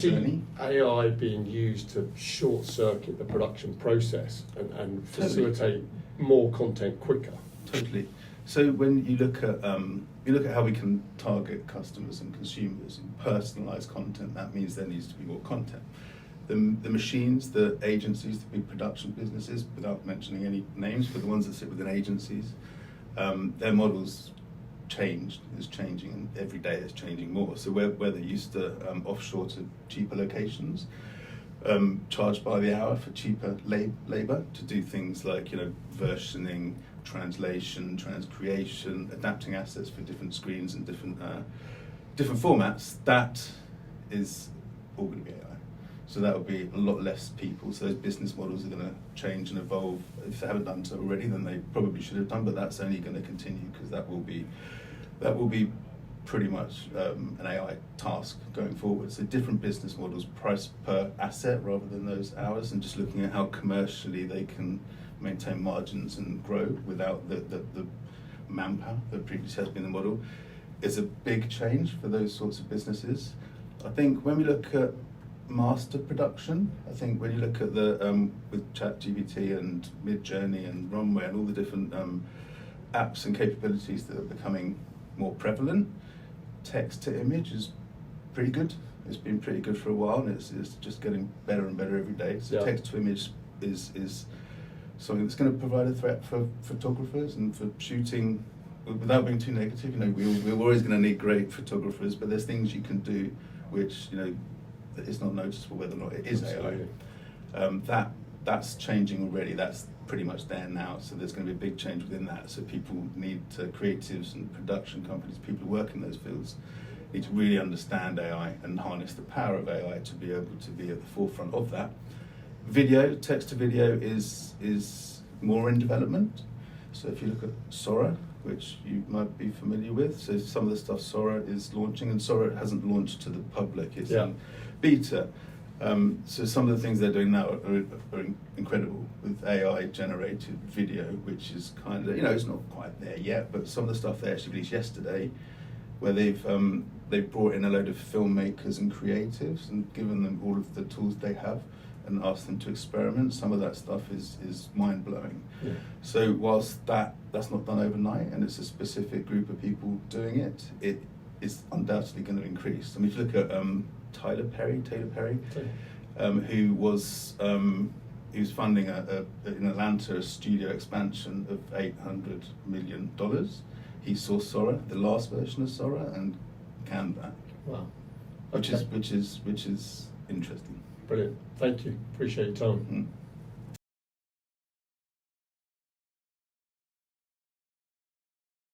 journey. AI being used to short circuit the production process and facilitate more content quicker. Totally. So when you look at how we can target customers and consumers and personalise content, that means there needs to be more content. The machines, the agencies, the big production businesses, without mentioning any names, but the ones that sit within agencies, their models is changing, and every day it's changing more. So where they used to offshore to cheaper locations, charge by the hour for cheaper labour to do things like versioning, translation, transcreation, adapting assets for different screens and different formats, that is all going to be AI. So that will be a lot less people. So those business models are going to change and evolve. If they haven't done so already, then they probably should have done. But that's only going to continue because that will be pretty much an AI task going forward. So different business models, price per asset rather than those hours, and just looking at how commercially they can maintain margins and grow without the manpower that previously has been the model, is a big change for those sorts of businesses. I think when we look at master production, I think when you look at the with ChatGPT and Midjourney and Runway and all the different apps and capabilities that are becoming more prevalent, text to image is pretty good. It's been pretty good for a while, and it's just getting better and better every day. So text to image is something that's going to provide a threat for photographers and for shooting. Without being too negative, we're always going to need great photographers, but there's things you can do which that is not noticeable whether or not it is AI. That's changing already. That's pretty much there now. So there's going to be a big change within that. So people need creatives and production companies, people who work in those fields, need to really understand AI and harness the power of AI to be able to be at the forefront of that. Video, text to video is more in development. So if you look at Sora, which you might be familiar with, so some of the stuff Sora is launching, and Sora hasn't launched to the public, it's in beta. So some of the things they're doing now are incredible with AI generated video, which is kind of, it's not quite there yet, but some of the stuff they actually released yesterday, where they've brought in a load of filmmakers and creatives and given them all of the tools they have and asked them to experiment. Some of that stuff is mind-blowing. Yeah. So whilst that's not done overnight and it's a specific group of people doing it, it is undoubtedly going to increase. I mean, if you look at Taylor Perry, who was funding in Atlanta a studio expansion of $800 million. He saw Sora, the last version of Sora, and canned that. Wow. Okay. Which is interesting. Brilliant. Thank you. Appreciate your time.